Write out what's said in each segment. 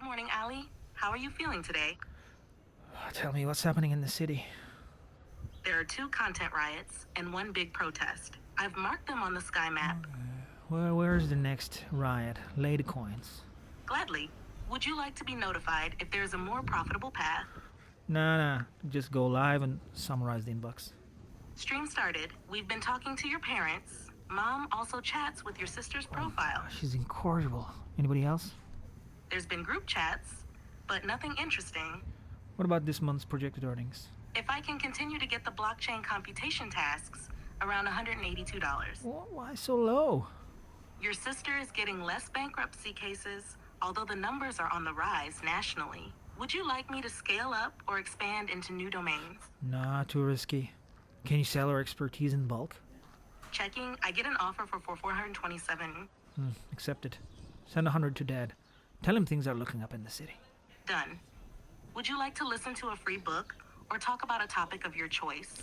morning, Allie. How are you feeling today? Tell me what's happening in the city. There are two content riots and one big protest. I've marked them on the sky map. Where's the next riot? Lay the coins. Gladly. Would you like to be notified if there is a more profitable path? Nah. Just go live and summarize the inbox. Stream started. We've been talking to your parents. Mom also chats with your sister's profile. She's incorrigible. Anybody else? There's been group chats, but nothing interesting. What about this month's projected earnings? If I can continue to get the blockchain computation tasks, around $182. Why so low? Your sister is getting less bankruptcy cases, although the numbers are on the rise nationally. Would you like me to scale up or expand into new domains? Nah, too risky. Can you sell our expertise in bulk? Checking, I get an offer for 427. Accept it. Send 100 to Dad. Tell him things are looking up in the city. Done. Would you like to listen to a free book or talk about a topic of your choice?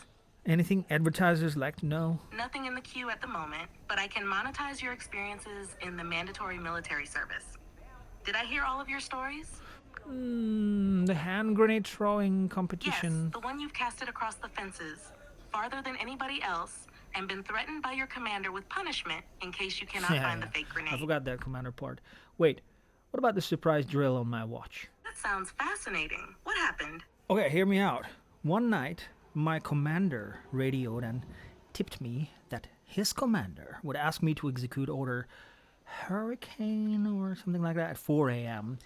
Anything advertisers like to know? Nothing in the queue at the moment, but I can monetize your experiences in the mandatory military service. Did I hear all of your stories? The hand grenade throwing competition. Yes, the one you've casted across the fences, farther than anybody else, and been threatened by your commander with punishment in case you cannot find the fake grenade. I forgot that commander part. Wait, what about the surprise drill on my watch? That sounds fascinating. What happened? Okay, hear me out. One night, my commander radioed and tipped me that his commander would ask me to execute order Hurricane or something like that at 4 a.m.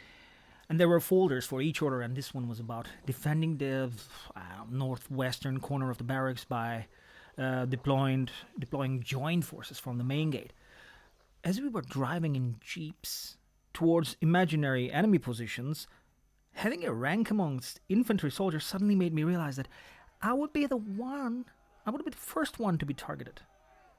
And there were folders for each order, and this one was about defending the northwestern corner of the barracks by deploying joint forces from the main gate. As we were driving in jeeps towards imaginary enemy positions, having a rank amongst infantry soldiers suddenly made me realize that I would be the first one to be targeted.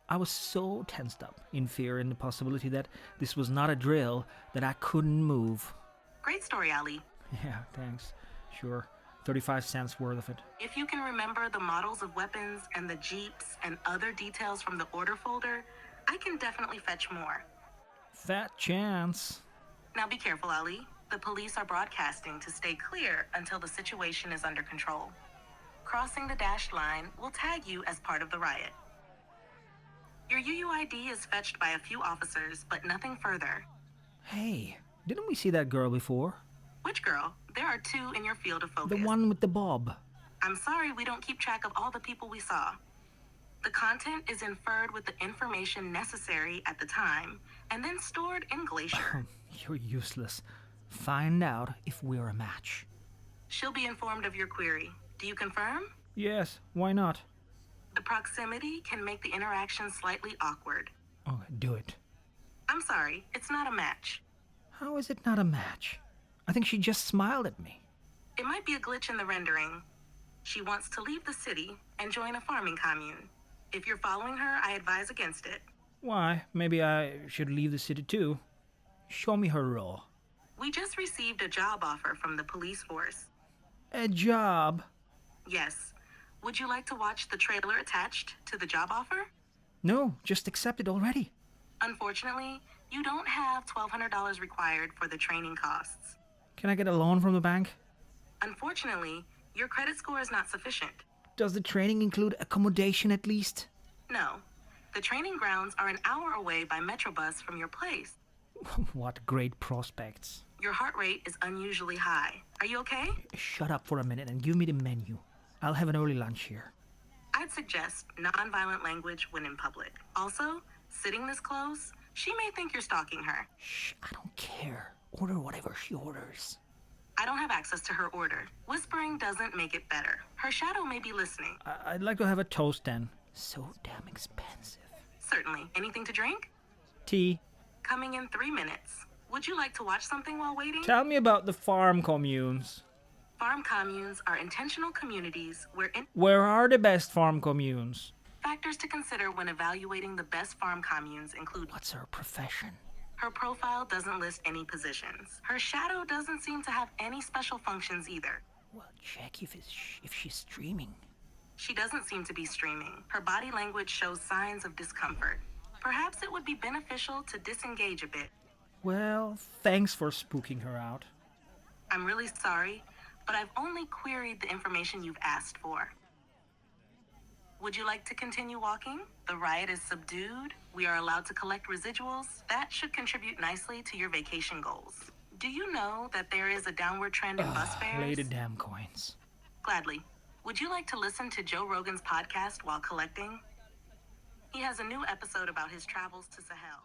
I was so tensed up in fear and the possibility that this was not a drill that I couldn't move. Great story, Ali. Yeah, thanks. Sure. 35 cents worth of it. If you can remember the models of weapons and the jeeps and other details from the order folder, I can definitely fetch more. Fat chance. Now be careful, Ali. The police are broadcasting to stay clear until the situation is under control. Crossing the dashed line will tag you as part of the riot. Your UUID is fetched by a few officers, but nothing further. Hey, didn't we see that girl before? Which girl? There are two in your field of focus. The one with the bob. I'm sorry we don't keep track of all the people we saw. The content is inferred with the information necessary at the time, and then stored in Glacier. You're useless. Find out if we're a match. She'll be informed of your query. Do you confirm? Yes, why not? The proximity can make the interaction slightly awkward. Okay, do it. I'm sorry, it's not a match. How is it not a match? I think she just smiled at me. It might be a glitch in the rendering. She wants to leave the city and join a farming commune. If you're following her, I advise against it. Why? Maybe I should leave the city too. Show me her role. We just received a job offer from the police force. A job? Yes. Would you like to watch the trailer attached to the job offer? No, just accept it already. Unfortunately, you don't have $1,200 required for the training costs. Can I get a loan from the bank? Unfortunately, your credit score is not sufficient. Does the training include accommodation at least? No. The training grounds are an hour away by Metrobus from your place. What great prospects. Your heart rate is unusually high. Are you okay? Shut up for a minute and give me the menu. I'll have an early lunch here. I'd suggest nonviolent language when in public. Also, sitting this close, she may think you're stalking her. Shh, I don't care. Order whatever she orders. I don't have access to her order. Whispering doesn't make it better. Her shadow may be listening. I'd like to have a toast then. So damn expensive. Certainly. Anything to drink? Tea. Coming in 3 minutes. Would you like to watch something while waiting? Tell me about the farm communes. Farm communes are intentional communities Where are the best farm communes? Factors to consider when evaluating the best farm communes include... What's her profession? Her profile doesn't list any positions. Her shadow doesn't seem to have any special functions either. Well, check if she's streaming. She doesn't seem to be streaming. Her body language shows signs of discomfort. Perhaps it would be beneficial to disengage a bit. Well, thanks for spooking her out. I'm really sorry, but I've only queried the information you've asked for. Would you like to continue walking? The riot is subdued. We are allowed to collect residuals. That should contribute nicely to your vacation goals. Do you know that there is a downward trend in bus fares? Lady damn coins. Gladly. Would you like to listen to Joe Rogan's podcast while collecting? He has a new episode about his travels to Sahel.